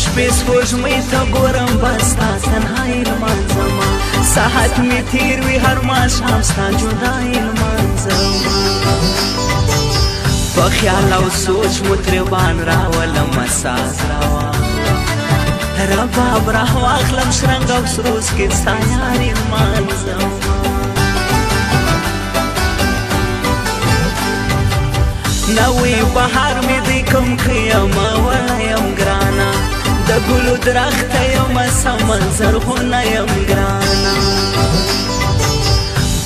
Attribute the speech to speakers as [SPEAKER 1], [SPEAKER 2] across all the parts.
[SPEAKER 1] شپې سپوږمۍ ته ګورم بس ستا تنهایي لمانځمه ساعت مې تېر وي هر ماښام ستا جدایي لمانځمه په خیال او سوچ مطربان راولمه ساز راواخلم رباب راواخلم شرنګ او سروز کې ستا یاري لمانځمه نوی بهار مې دی کوم که یمه وړه یم ګرانه د ګلو درخته یمه سمه زرغونه یم ګرانه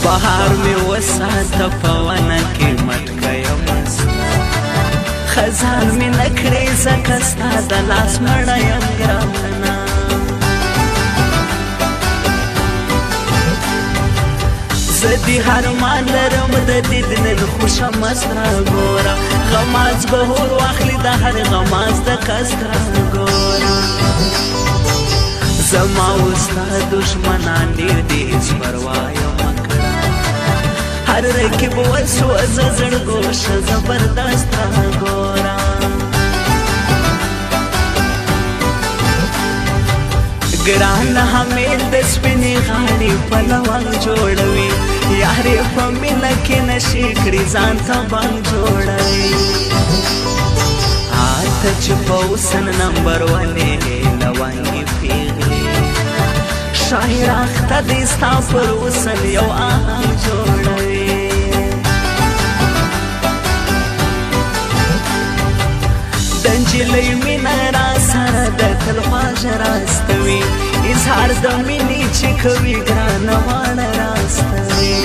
[SPEAKER 1] بهار مې وساته په ونه کې مټکه یمه ستا خزان مې نه کړې ځکه ستا د لاس مړه یم ګرانه زه دې هر مان لرم د دید نن خوشه مست راګوره غماز به هور واخلي د هر غماز د قصد راګوره زما او ستا دشمنان ډېر دي هېڅ پروا یې مه کړه هر رقیب وسوځه زړګوشه زبردست راګوره ګران حمیل د سپینې غاړې پلوان جوړوي یارې په مینه کې نشي کړي ځان ته بنګ جوړوي ته چې په حسن نمبر ونې لونګې پیغلې شاعر اخته دې ستا پر حسن یو آهنګ جوړوي د نجلۍ مینه را سره د تل خواږه راستوي اظهار د مینې چې کوي ګرانه واړه راستوي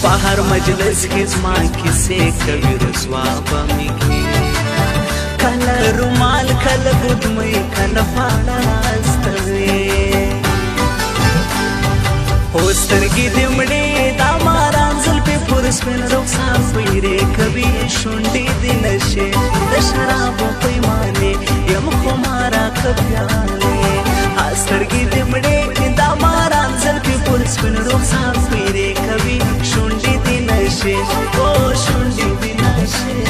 [SPEAKER 1] په هر مجلس کې زما کیسې کوي رسوا به مې کړي کله رومال کله ګوتمۍ کله پاڼه راستوي هو سترګې دې مړې دا ماران زلفې پر سپین رخسار پیرې کوي شونډې دې نشې د شرابو پیمانې یم خماره که پیالې سترګې دې مړې دا ماران زلفې پر سپین رخسار پیرې کوي شونډې دې نشې او شونډې دې نشې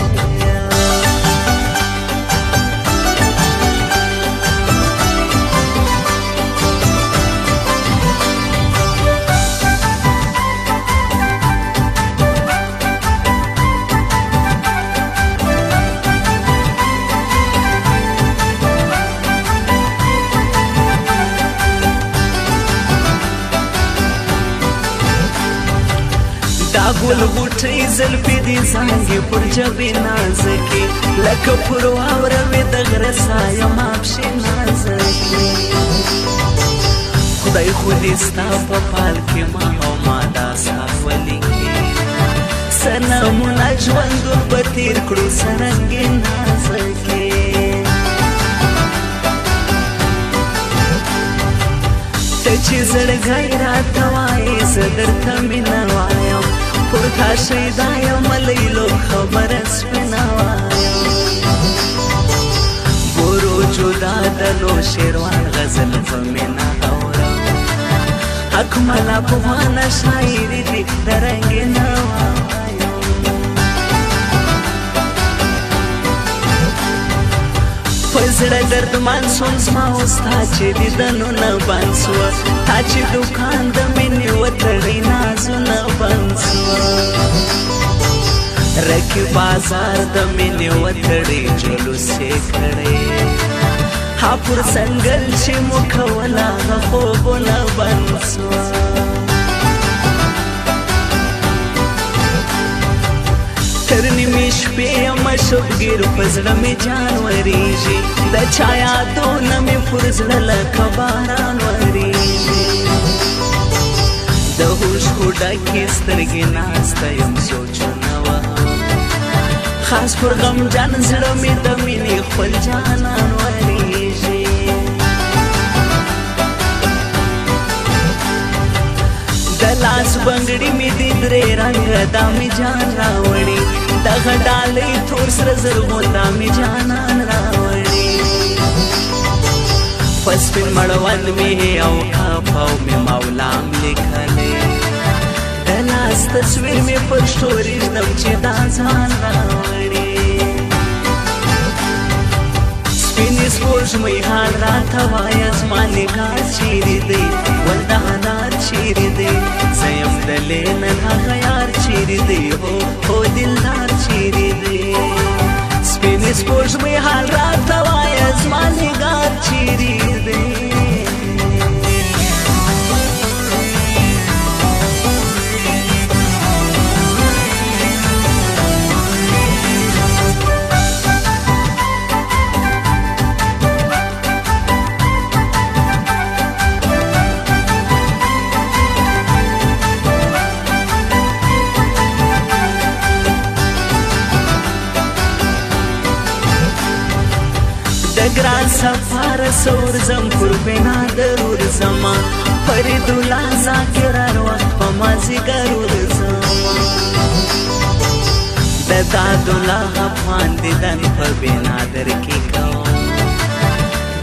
[SPEAKER 1] ګل بوټۍ زلفې دې څانګې پر جبې نازکې لکه پر واوره وې د غره سایه ماپښې نازکې خدای خو دې ستا په پال کې ما او ما دا ستا ولیکې صنمونه ژوندون به تېر کړو سرنګې نازکې ته چې زړګی راته وایې زه درته مینه وایم پر تا شیدا یم لیلو خبره سپینه وایم برو جدا د نوشیروان غزل په مینه اورم اکمل افغانه شاعري دې د رنګینه وایم په زړه دردمن سوم زما او ستا چې دیدنونه بند سوه تا چې دوکان د مینې وتړی نازونه بند سوه رکی بازار د مینې وتړی جلوس یې کړی ها پر سنګل چې مو کوله هغه خوبونه بند سوه تر نیمې شپې یمه شوګیر په زړه مې جان وریږي د چا یادونه مې پر زړه لکه باران وریږي د هوش ډکې سترګې ناسته یم سوچونه وهم خاص پر غمجن زړه مې د مینې خپل جانان وریږي د لاس بنګړي مې دې درې رنګه دا مې جان راوړي دغه ډالۍ تور سره زرغون دا مې جانان راوړي په سپین مړوند مې او کاپاو مې مولام لیکلی د لاس تصویر مې پر شوري ږدم چې دا ځان راوړي سپوږمۍ حال راته وایه زما نګار چیرې دی ول د انار چیرې دی زه یم دلې نن هغه یار چیرې دی هو دلدار چیرې دی سپینې سپوږمۍ حال راته وایه زما نګار چیرې دی ګران سفر سور زم پر بنا درور زما فرید الله ذاکر وخت په مازیګر زما د داد الله افغان دیدن په بنا در کې کوم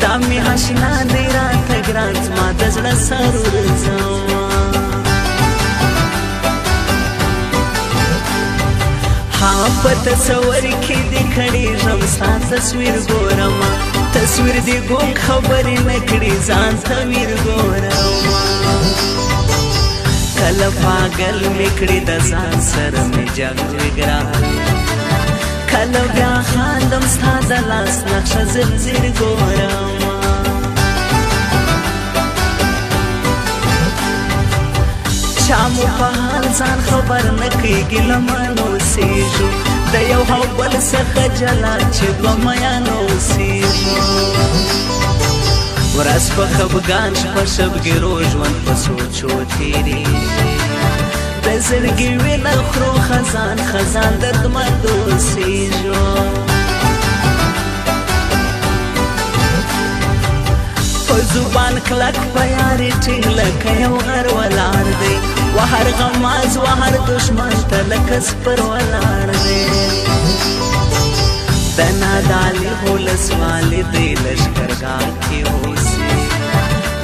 [SPEAKER 1] دا می آشنا دی راته ګران زما د زړه سرور زما ها په تصور کې د کړي ژم ستا تصویر ګورم تصویر دی ګوم خبرې نه کړي ځان ته ویر ګورم کله پاگل مې کړي د ځان سره مې جنګ وي ګران کله بیا خاندم ستا د لاس نقشه زنځیر ګورم چا مو په حال ځان خبر نه کوي ګیلمن اوسېږو د یو او بل څخه جلا چې دوه میان اوسېږو ورځ په خفګان شپه شبګیرو ژوند په سوچو تېرېږي د زړګي وینه خورو خزان خزان دردمند اوسېږو په زبان کلک په یارې ټینګ لکه یو غر ولاړ دی و هر غماز و هر دشمن ته لکه سپر ولاړ دی د نادالي ولسوالۍ دی لښکرګاه کې اوسي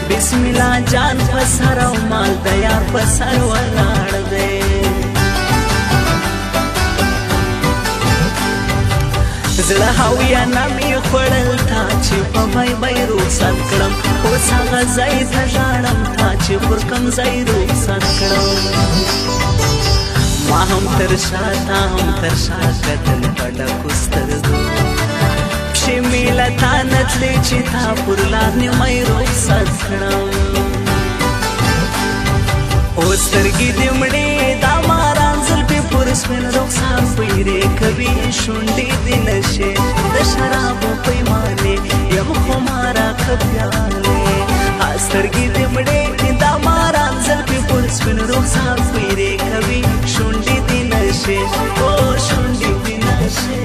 [SPEAKER 1] بسم الله جان په سر او مال د یار په سر ولاړ دی زړه هویه نه مې خوړل تا چې په بای رخصت کړم اوس هغه ځای ته ژاړم تا چې پر کوم ځای رخصت کړم ما هم تر شا تا هم تر شا کتل په ډکو سترګو پښې مې له تا نه تلې چې تا پر لار نیمۍ رخصت کړم اوس سترګې دې مړې دا ماران زلفې پر سپین رخسار پیرې کوي شونډې دې نشې د شرابو پیمانې یم خماره که پیالې سترګې دې مړې دا ماران زلفې پر سپین رخسار پیرې کوي شونډې دې نشې او شونډې دې نشې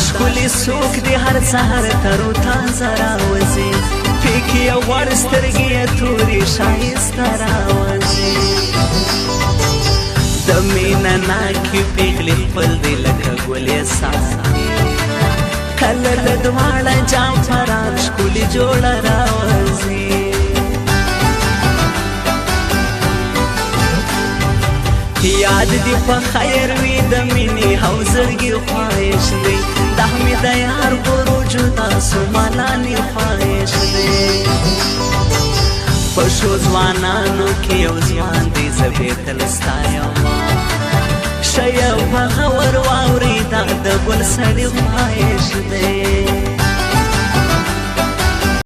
[SPEAKER 1] ښکلي څوک دې هر سهار ترو تازه راوځي پکې یو غوړ سترګې یې تورې ښایسته راوځي د مینه ناکې پېغلې خپل دې لکه ګلې ساتي کله له دواړه جعفران ښکلي جوړه راوځي یاد دی په خیر وي د مینې او زړګي خواهش دی دا مې د یار برو جدا سو مالانې خواهش دی په ښو ځوانانو کې یو ځوان دی زه بې تل ستایم ښه یو هغه ور واورې دا د ګل سړي خواهش دی